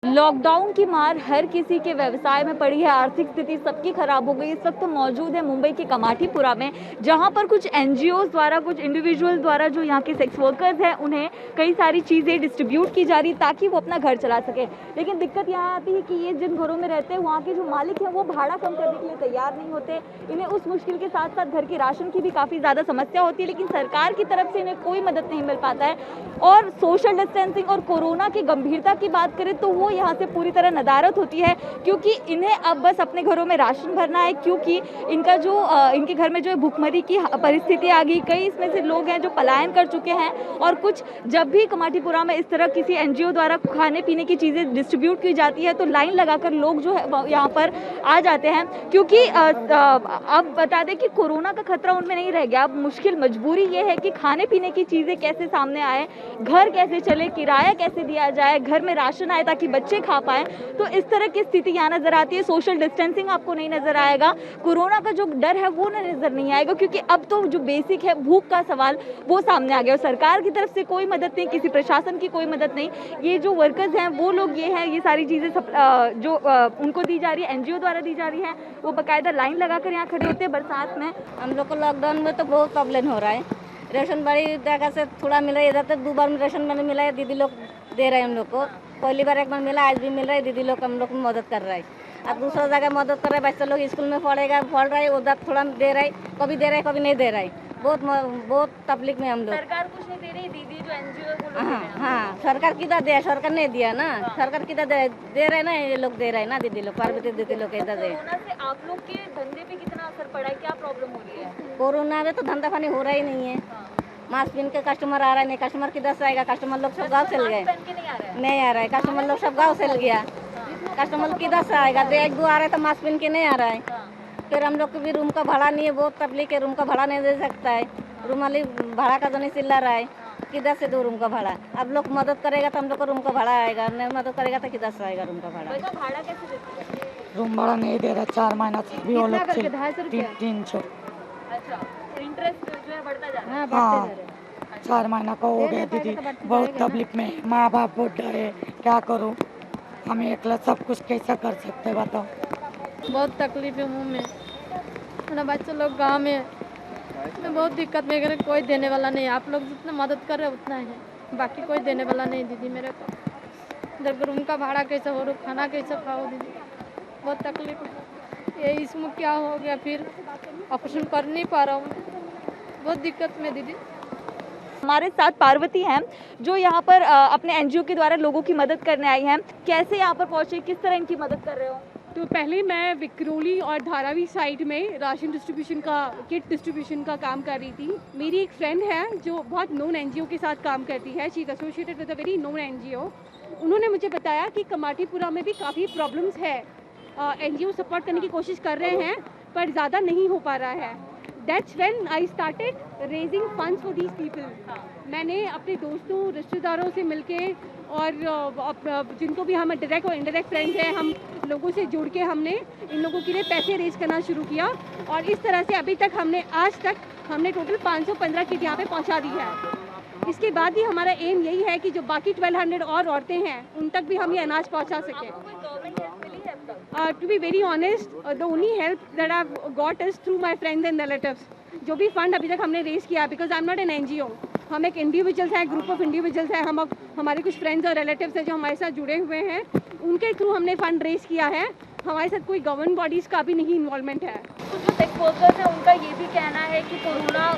Lockdown की मार हर किसी के व्यवसाय में पड़ी है। आर्थिक स्थिति सबकी खराब हो गई। इस वक्त मौजूद है मुंबई के कमाठीपुरा में, जहां पर कुछ एनजीओ द्वारा, कुछ इंडिविजुअल द्वारा जो यहां के सेक्स वर्कर्स हैं, उन्हें कई सारी चीज़ें डिस्ट्रीब्यूट की जा रही ताकि वो अपना घर चला सके। लेकिन दिक्कत यहाँ आती है कि ये जिन घरों में रहते हैं, वहाँ के जो मालिक हैं वो भाड़ा कम करने के लिए तैयार नहीं होते। इन्हें उस मुश्किल के साथ साथ घर के राशन की भी काफ़ी ज़्यादा समस्या होती है, लेकिन सरकार की तरफ से इन्हें कोई मदद नहीं मिल पाता है। और सोशल डिस्टेंसिंग और कोरोना की गंभीरता की बात करें तो वो यहाँ से पूरी तरह नदारत होती है, क्योंकि इन्हें अब बस अपने घरों में राशन भरना है, क्योंकि इनका जो इनके घर में जो है भूखमरी की परिस्थिति आ गई। कई इसमें से लोग हैं जो पलायन कर चुके हैं, और कुछ जब भी कमाठीपुरा में इस तरह किसी एनजीओ द्वारा खाने पीने की चीज़ें डिस्ट्रीब्यूट की जाती है तो लाइन लगाकर लोग जो है यहाँ पर आ जाते हैं, क्योंकि अब बता दें कि कोरोना का खतरा उनमें नहीं रह गया। अब मुश्किल मजबूरी ये है कि खाने पीने की चीज़ें कैसे सामने आए, घर कैसे चले, किराया कैसे दिया जाए, घर में राशन आए ताकि बच्चे खा पाएं। तो इस तरह की स्थिति यहाँ नजर आती है। सोशल डिस्टेंसिंग आपको नहीं नजर आएगा, कोरोना का जो डर है वो नजर नहीं आएगा, क्योंकि अब तो जो बेसिक है भूख का सवाल वो सामने आ गया। और सरकार की तरफ से कोई मदद नहीं, किसी प्रशासन की कोई मदद नहीं। ये जो वर्कर्स हैं वो लोग ये हैं, ये सारी चीज़ें जो उनको दी जा रही है, एनजीओ द्वारा दी जा रही है, वो बाकायदा लाइन लगाकर यहाँ खड़े होते हैं बरसात में। हम लोग को लॉकडाउन में तो बहुत प्रॉब्लम हो रहा है। राशन बड़ी जगह से थोड़ा मिला है, इधर तक 2 बार में राशन मैंने मिला है, दीदी लोग दे रहे हैं हम लोग को। पहली बार 1 बार मिला, आज भी मिल रहा है, दीदी लोग हम लोग को मदद कर रहा है। अब दूसरा जगह मदद कर रहे हैं, बच्चे लोग स्कूल में पढ़ रहा है, उधर थोड़ा दे रहा है, कभी दे रहा है कभी नहीं दे रहा है। बहुत तकलीफ में हम लोग। सरकार कुछ नहीं दे रही, दीदी जो एनजीओ हाँ, सरकार किधर दिया, सरकार नहीं दिया ना। सरकार किधर दे रहे ना, ये लोग दे रहे हैं ना, दीदी लोग, पार्वती दीदी लोग इधर दे। कोरोना से आप लोग के धंधे पे कितना असर पड़ा है, क्या प्रॉब्लम हो रही है? कोरोना में तो धंधा पानी हो रहा ही नहीं है। मास्क पहन के कस्टमर आ रहा है, नहीं कस्टमर किधर से आएगा? कस्टमर लोग सब गाँव चल गए, नहीं आ रहा है। कस्टमर लोग सब गाँव चल गया, कस्टमर किधर से आएगा? 1-2 आ रहा है तो मास्क पहन के नहीं आ रहा है। फिर हम लोग को भी रूम का भाड़ा नहीं है, बहुत तकलीफ है, रूम का भाड़ा नहीं दे सकता है। रूम वाली भाड़ा का तो नहीं चिल्ला रहा है, किधर से दो रूम का भाड़ा? अब लोग मदद करेगा तो हम लोग को रूम का भाड़ा आएगा, नहीं मदद करेगा तो किधर से आएगा रूम का भाड़ा? भाड़ा कैसे देते हैं? रूम भाड़ा नहीं दे रहा, 4 महीना से भी वो लोग 300। अच्छा, इंटरेस्ट जो है बढ़ता जा रहा है। हाँ, 4 महीना का हो गया दीदी, बहुत तकलीफ में। माँ बाप बहुत डरे, क्या करूँ? हमें अकेला सब कुछ कैसा कर सकते बताओ? बहुत तकलीफ है मुँह में, मेरा बच्चे लोग गांव में, मैं बहुत दिक्कत में, अगर कोई देने वाला नहीं। आप लोग जितना मदद कर रहे हैं उतना है, बाकी कोई देने वाला नहीं दीदी मेरे को। इधर रूम का भाड़ा कैसे हो, खाना कैसे खाओ दीदी, बहुत तकलीफ है। ये इसमें क्या हो गया, फिर ऑपरेशन कर नहीं पा रहा हूँ, बहुत दिक्कत में दीदी। हमारे साथ पार्वती हैं, जो यहाँ पर अपने एनजीओ के द्वारा लोगों की मदद करने आई हैं। कैसे यहाँ पर पहुँचे, किस तरह इनकी मदद कर रहे हो? तो पहले मैं विक्रोली और धारावी साइड में राशन डिस्ट्रीब्यूशन का, किट डिस्ट्रीब्यूशन का काम कर रही थी। मेरी एक फ्रेंड है जो बहुत नोन एनजीओ के साथ काम करती है, she is associated with a very known NGO. उन्होंने मुझे बताया कि कमाठीपुरा में भी काफ़ी प्रॉब्लम्स है, एनजीओ सपोर्ट करने की कोशिश कर रहे हैं पर ज़्यादा नहीं हो पा रहा है। That's when I started raising funds for these people. मैंने अपने दोस्तों, रिश्तेदारों से मिलके और जिनको भी हम डायरेक्ट और इनडायरेक्ट फ्रेंड्स हैं, हम लोगों से जुड़ के हमने इन लोगों के लिए पैसे रेज करना शुरू किया, और इस तरह से अभी तक आज तक हमने टोटल 515 किट यहाँ पे पहुँचा दी है। इसके बाद ही हमारा एम यही है कि जो बाकी 1200 और औरतें हैं उन तक भी हम ये अनाज पहुँचा सकें। To be very honest, the only help that I've got is through my friends and relatives. जो भी फंड अभी तक हमने रेज किया, because I am not an NGO, हम एक इंडिविजुअल्स हैं, ग्रुप ऑफ इंडिविजुअल्स हैं, हम हमारे कुछ फ्रेंड्स और रिलेटिव्स हैं जो हमारे साथ जुड़े हुए हैं, उनके थ्रू हमने फंड रेज किया है। हमारे साथ कोई गवर्नमेंट बॉडीज़ का भी नहीं इन्वॉल्वमेंट है। तो जो सेक्स वर्कर्स हैं उनका ये भी कहना है कि कोरोना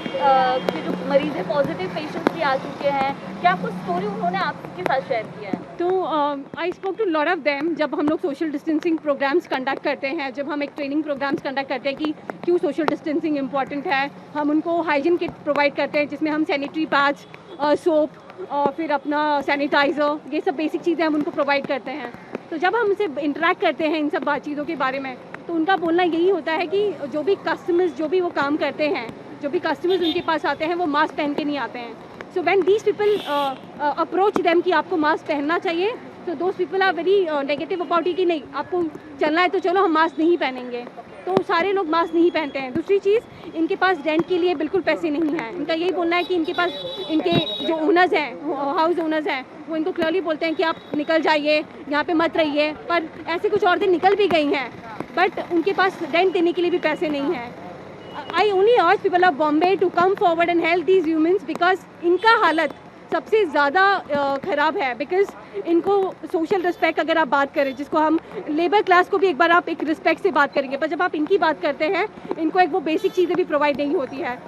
के जो मरीज है, पॉजिटिव पेशेंट्स भी आ चुके हैं। क्या कुछ स्टोरी उन्होंने आपके साथ शेयर किया है? तो I spoke to lot of them. जब हम लोग सोशल डिस्टेंसिंग प्रोग्राम्स कंडक्ट करते हैं, जब हम एक ट्रेनिंग प्रोग्राम्स कंडक्ट करते हैं कि क्यों सोशल डिस्टेंसिंग इम्पॉर्टेंट है, हम उनको हाइजीन किट प्रोवाइड करते हैं जिसमें हम सैनिटरी पैड्स, सोप और फिर अपना सैनिटाइज़र, ये सब बेसिक चीज़ें हम उनको प्रोवाइड करते हैं। तो जब हम उनसे इंटरेक्ट करते हैं इन सब बातचीतों के बारे में, तो उनका बोलना यही होता है कि जो भी कस्टमर्स, जो भी वो काम करते हैं, जो भी कस्टमर्स उनके पास आते हैं वो मास्क पहन के नहीं आते हैं। So when these people approach them कि आपको मास्क पहनना चाहिए, तो those people are very negative about it कि नहीं, आपको चलना है तो चलो, हम मास्क नहीं पहनेंगे। तो सारे लोग मास्क नहीं पहनते हैं। दूसरी चीज़, इनके पास रेंट के लिए बिल्कुल पैसे नहीं हैं। इनका यही बोलना है कि इनके पास, इनके जो ओनर्स हैं, हाउस ओनर्स हैं, वो इनको क्लियरली बोलते हैं कि आप निकल जाइए, यहाँ पे मत रहिए। पर ऐसे कुछ औरतें निकल भी गई हैं, बट उनके पास रेंट देने के लिए भी पैसे नहीं हैं। I only urge people of Bombay to come forward and help these humans, because इनका हालत सबसे ज़्यादा ख़राब है। बिकॉज इनको सोशल रिस्पेक्ट, अगर आप बात करें, जिसको हम लेबर क्लास को भी एक बार आप एक रिस्पेक्ट से बात करेंगे, पर जब आप इनकी बात करते हैं, इनको एक वो बेसिक चीज़ें भी प्रोवाइड नहीं होती है।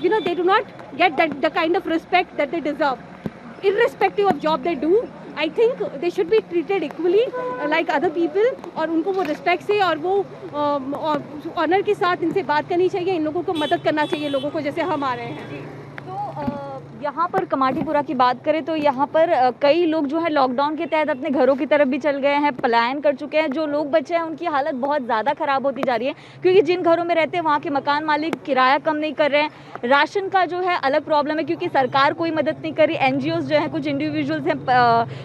You know, they do not get that the kind of respect that they deserve. Irrespective of job they do, I think they should be treated equally like other people, और उनको वो respect से और वो honour के साथ इनसे बात करनी चाहिए। इन लोगों को मदद करना चाहिए, लोगों को, जैसे हम आ रहे हैं। यहाँ पर कमाटीपुरा की बात करें तो यहाँ पर कई लोग जो है लॉकडाउन के तहत अपने घरों की तरफ भी चल गए हैं, पलायन कर चुके हैं। जो लोग बचे हैं उनकी हालत बहुत ज़्यादा ख़राब होती जा रही है, क्योंकि जिन घरों में रहते हैं वहाँ के मकान मालिक किराया कम नहीं कर रहे हैं। राशन का जो है अलग प्रॉब्लम है, क्योंकि सरकार कोई मदद नहीं कर रही। NGOs जो हैं, कुछ इंडिविजुअल्स हैं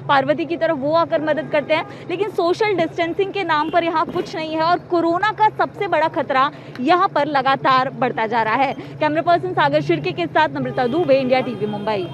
पार्वती की तरफ, वो आकर मदद करते हैं, लेकिन सोशल डिस्टेंसिंग के नाम पर यहाँ कुछ नहीं है। और कोरोना का सबसे बड़ा खतरा यहाँ पर लगातार बढ़ता जा रहा है। कैमरा पर्सन सागर शिर्के के साथ नम्रता दुबे, इंडिया TV मुंबई।